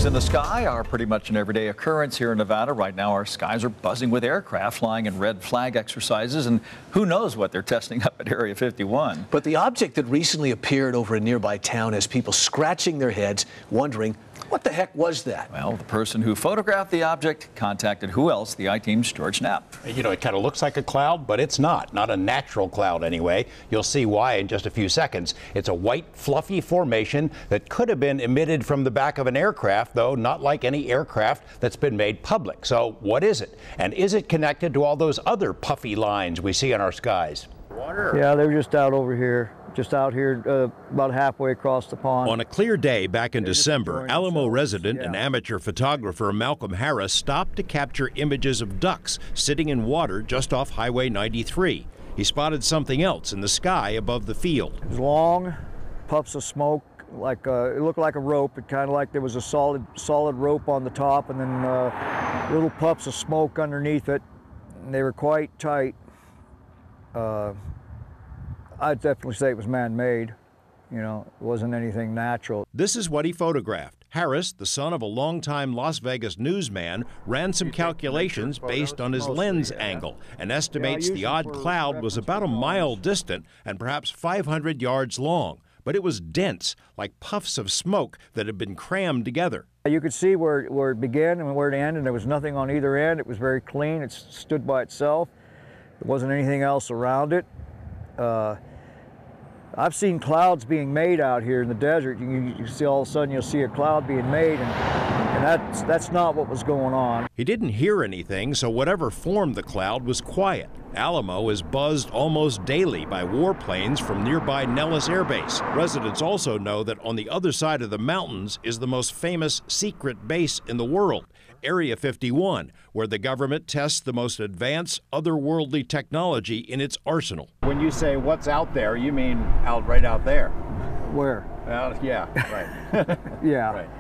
in the sky are pretty much an everyday occurrence here in Nevada. Right now, our skies are buzzing with aircraft flying in red flag exercises, and who knows what they're testing up at Area 51. But the object that recently appeared over a nearby town has people scratching their heads, wondering, what the heck was that? Well, the person who photographed the object contacted who else? The I-Team's George Knapp. You know, it kind of looks like a cloud, but it's not a natural cloud anyway. You'll see why in just a few seconds. It's a white, fluffy formation that could have been emitted from the back of an aircraft, though not like any aircraft that's been made public. So what is it? And is it connected to all those other puffy lines we see in our skies? Water? Yeah, they were just out over here. Just out here about halfway across the pond. On a clear day back in December, Alamo resident and amateur photographer Malcolm Harris stopped to capture images of ducks sitting in water just off Highway 93. He spotted something else in the sky above the field. It was long, puffs of smoke, like it looked like a rope. It kind of like there was a solid rope on the top, and then little puffs of smoke underneath it. And they were quite tight. I'd definitely say it was man-made. You know, it wasn't anything natural. This is what he photographed. Harris, the son of a longtime Las Vegas newsman, ran some calculations based on his lens angle and estimates the odd cloud was about a mile distant and perhaps 500 yards long. But it was dense, like puffs of smoke that had been crammed together. You could see where it began and where it ended, and there was nothing on either end. It was very clean. It stood by itself. There wasn't anything else around it. I've seen clouds being made out here in the desert. You see all of a sudden you'll see a cloud being made, and that's not what was going on. He didn't hear anything, so whatever formed the cloud was quiet. Alamo is buzzed almost daily by warplanes from nearby Nellis Air Base. Residents also know that on the other side of the mountains is the most famous secret base in the world, Area 51, where the government tests the most advanced otherworldly technology in its arsenal. When you say what's out there, you mean right out there? Where? Yeah, right. Yeah. Right.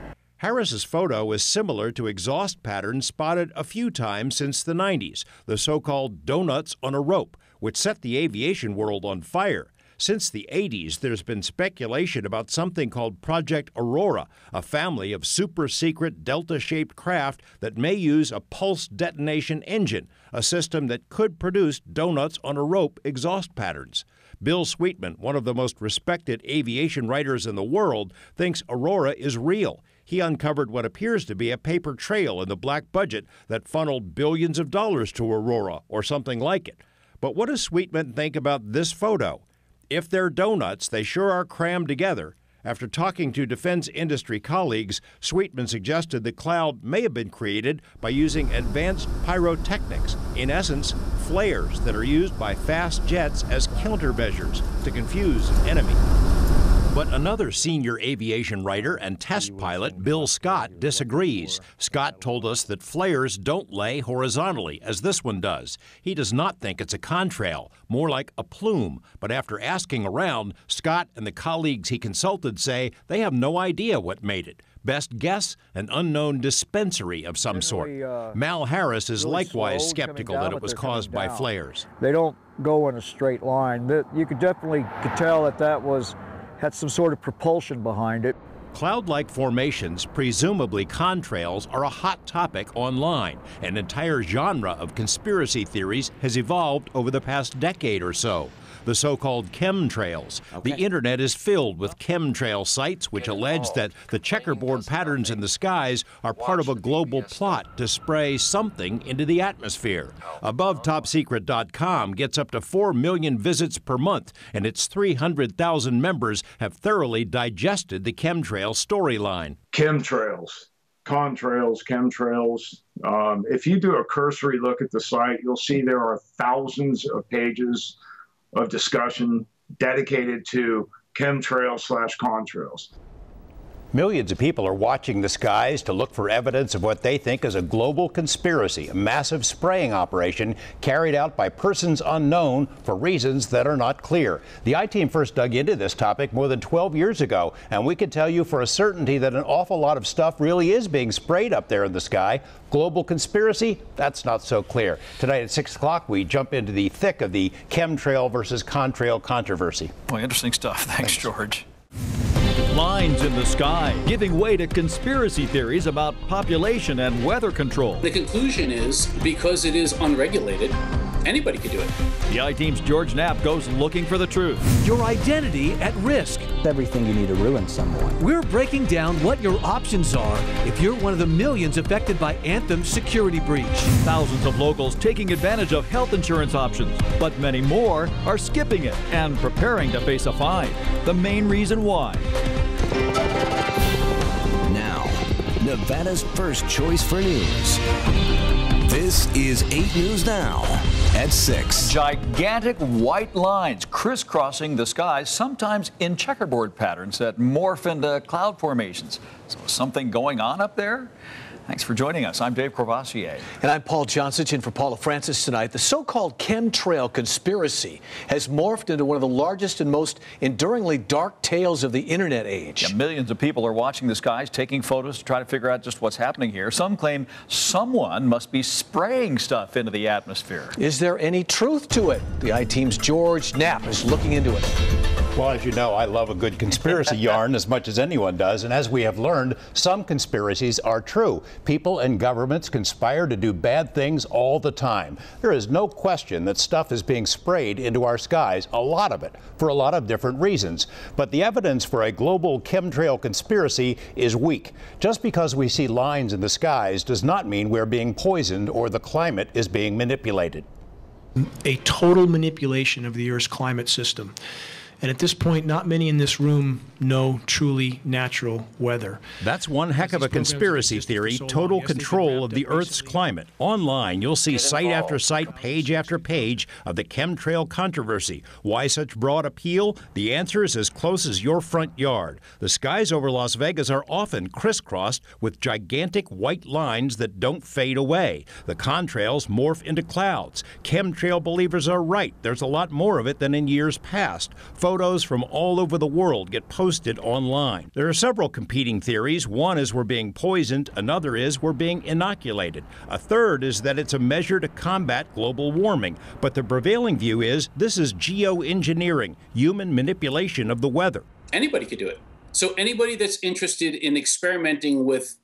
Harris's photo is similar to exhaust patterns spotted a few times since the 90s, the so-called donuts on a rope, which set the aviation world on fire. Since the 80s, there's been speculation about something called Project Aurora, a family of super-secret delta-shaped craft that may use a pulse detonation engine, a system that could produce donuts on a rope exhaust patterns. Bill Sweetman, one of the most respected aviation writers in the world, thinks Aurora is real. He uncovered what appears to be a paper trail in the black budget that funneled billions of dollars to Aurora, or something like it. But what does Sweetman think about this photo? If they're donuts, they sure are crammed together. After talking to defense industry colleagues, Sweetman suggested the cloud may have been created by using advanced pyrotechnics, in essence, flares that are used by fast jets as countermeasures to confuse an enemy. But another senior aviation writer and test pilot, Bill Scott, disagrees. Scott told us that flares don't lay horizontally, as this one does. He does not think it's a contrail, more like a plume. But after asking around, Scott and the colleagues he consulted say they have no idea what made it. Best guess, an unknown dispensary of some sort. Mal Harris is likewise skeptical that it was caused by flares. They don't go in a straight line. You could definitely tell that had some sort of propulsion behind it. Cloud-like formations, presumably contrails, are a hot topic online. An entire genre of conspiracy theories has evolved over the past decade or so. The so-called chemtrails. The internet is filled with chemtrail sites which allege that the checkerboard patterns in the skies are part of a global plot to spray something into the atmosphere. AboveTopSecret.com gets up to 4 million visits per month, and its 300,000 members have thoroughly digested the chemtrail storyline. Chemtrails. Contrails, chemtrails. If you do a cursory look at the site, you'll see there are thousands of pages of discussion dedicated to chemtrails/contrails. Millions of people are watching the skies to look for evidence of what they think is a global conspiracy, a massive spraying operation carried out by persons unknown for reasons that are not clear. The I-Team first dug into this topic more than 12 years ago, and we can tell you for a certainty that an awful lot of stuff really is being sprayed up there in the sky. Global conspiracy? That's not so clear. Tonight at 6 o'clock, we jump into the thick of the chemtrail versus contrail controversy. Boy, interesting stuff. Thanks, George. Lines in the sky, giving way to conspiracy theories about population and weather control. The conclusion is, because it is unregulated, anybody could do it. The I-Team's George Knapp goes looking for the truth. Your identity at risk. Everything you need to ruin someone. We're breaking down what your options are if you're one of the millions affected by Anthem's security breach. Thousands of locals taking advantage of health insurance options, but many more are skipping it and preparing to face a fine. The main reason why. Now, Nevada's first choice for news. This is 8 News Now at 6. Gigantic white lines crisscrossing the skies, sometimes in checkerboard patterns that morph into cloud formations. So something going on up there? Thanks for joining us. I'm Dave Courvoisier. And I'm Paul Johnson, in for Paula Francis tonight. The so-called Chemtrail Conspiracy has morphed into one of the largest and most enduringly dark tales of the internet age. Yeah, millions of people are watching the skies, taking photos to try to figure out just what's happening here. Some claim someone must be spraying stuff into the atmosphere. Is there any truth to it? The I-Team's George Knapp is looking into it. Well, as you know, I love a good conspiracy yarn as much as anyone does. And as we have learned, some conspiracies are true. People and governments conspire to do bad things all the time. There is no question that stuff is being sprayed into our skies, a lot of it, for a lot of different reasons. But the evidence for a global chemtrail conspiracy is weak. Just because we see lines in the skies does not mean we're being poisoned or the climate is being manipulated. A total manipulation of the Earth's climate system. And at this point, not many in this room know truly natural weather. That's one heck of a conspiracy theory, total control of the Earth's climate. Online, you'll see site after site, page after page of the chemtrail controversy. Why such broad appeal? The answer is as close as your front yard. The skies over Las Vegas are often crisscrossed with gigantic white lines that don't fade away. The contrails morph into clouds. Chemtrail believers are right. There's a lot more of it than in years past. Photos from all over the world get posted online. There are several competing theories. One is we're being poisoned. Another is we're being inoculated. A third is that it's a measure to combat global warming. But the prevailing view is this is geoengineering, human manipulation of the weather. Anybody could do it. So anybody that's interested in experimenting with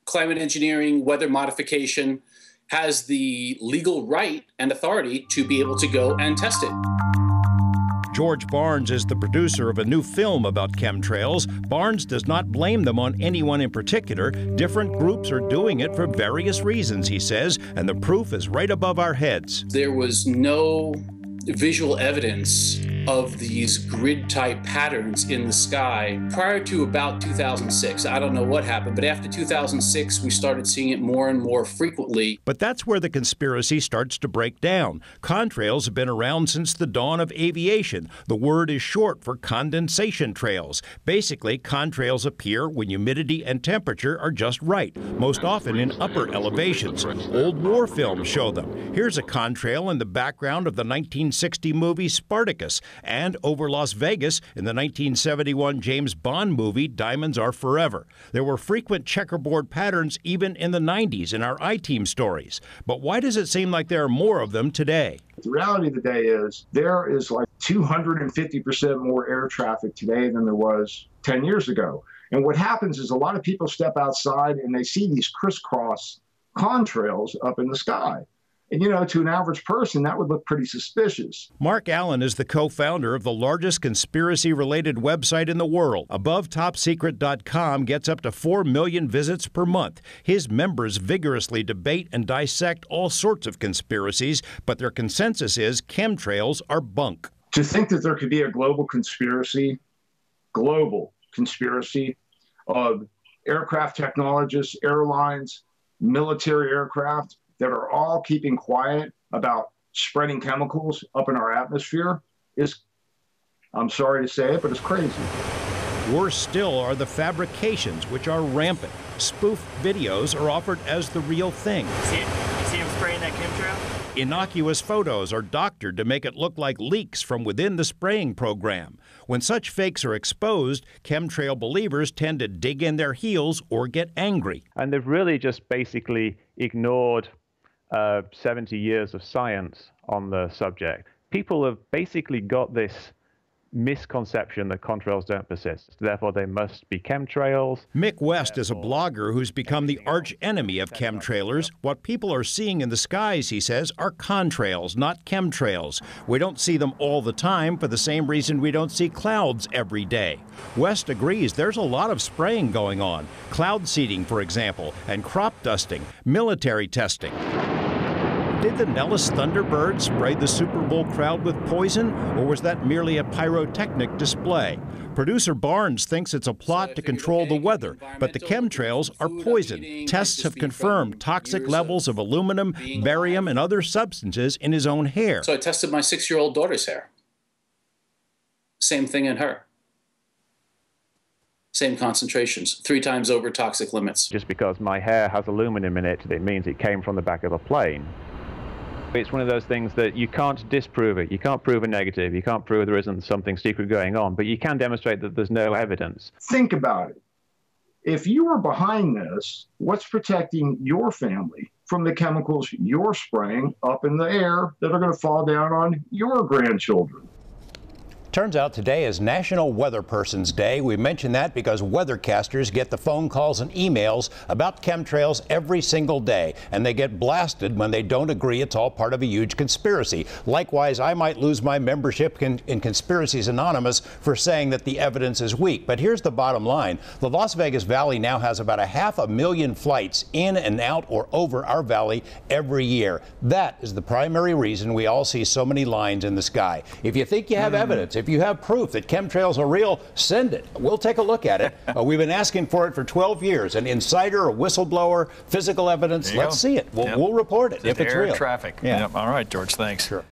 climate engineering, weather modification, has the legal right and authority to be able to go and test it. George Barnes is the producer of a new film about chemtrails. Barnes does not blame them on anyone in particular. Different groups are doing it for various reasons, he says, and the proof is right above our heads. There was no visual evidence of these grid-type patterns in the sky prior to about 2006. I don't know what happened, but after 2006, we started seeing it more and more frequently. But that's where the conspiracy starts to break down. Contrails have been around since the dawn of aviation. The word is short for condensation trails. Basically, contrails appear when humidity and temperature are just right, most often in upper elevations. Old war films show them. Here's a contrail in the background of the 1960 movie Spartacus, and over Las Vegas in the 1971 James Bond movie Diamonds Are Forever. There were frequent checkerboard patterns even in the 90s in our I-Team stories. But why does it seem like there are more of them today? The reality of the day is there is like 250% more air traffic today than there was 10 years ago. And what happens is a lot of people step outside and they see these crisscross contrails up in the sky. And, you know, to an average person, that would look pretty suspicious. Mark Allen is the co-founder of the largest conspiracy-related website in the world. AboveTopSecret.com gets up to 4 million visits per month. His members vigorously debate and dissect all sorts of conspiracies, but their consensus is chemtrails are bunk. To think that there could be a global conspiracy of aircraft technologists, airlines, military aircraft, that are all keeping quiet about spreading chemicals up in our atmosphere is, I'm sorry to say it, but it's crazy. Worse still are the fabrications, which are rampant. Spoof videos are offered as the real thing. You see him spraying that chemtrail? Innocuous photos are doctored to make it look like leaks from within the spraying program. When such fakes are exposed, chemtrail believers tend to dig in their heels or get angry. And they've really just basically ignored 70 years of science on the subject. People have basically got this misconception that contrails don't persist. Therefore, they must be chemtrails. Mick West is a blogger who's become the arch enemy of chemtrailers. What people are seeing in the skies, he says, are contrails, not chemtrails. We don't see them all the time for the same reason we don't see clouds every day. West agrees there's a lot of spraying going on. Cloud seeding, for example, and crop dusting, military testing. Did the Nellis Thunderbird spray the Super Bowl crowd with poison, or was that merely a pyrotechnic display? Producer Barnes thinks it's a plot to control the weather, but the chemtrails are poison. Tests have confirmed toxic levels of aluminum, barium, and other substances in his own hair. So I tested my 6-year-old daughter's hair. Same thing in her. Same concentrations, 3 times over toxic limits. Just because my hair has aluminum in it, it means it came from the back of a plane. It's one of those things that you can't disprove it. You can't prove a negative. You can't prove there isn't something secret going on, but you can demonstrate that there's no evidence. Think about it. If you were behind this, what's protecting your family from the chemicals you're spraying up in the air that are going to fall down on your grandchildren? Turns out today is National Weather Person's Day. We mention that because weathercasters get the phone calls and emails about chemtrails every single day, and they get blasted when they don't agree it's all part of a huge conspiracy. Likewise, I might lose my membership in Conspiracies Anonymous for saying that the evidence is weak. But here's the bottom line. The Las Vegas Valley now has about 500,000 flights in and out or over our valley every year. That is the primary reason we all see so many lines in the sky. If you think you have evidence, if you have proof that chemtrails are real, send it. We'll take a look at it. We've been asking for it for 12 years. An insider, a whistleblower, physical evidence, let's see it. We'll report it if it's real. Traffic. Yeah. Yep. All right, George, thanks. Sure.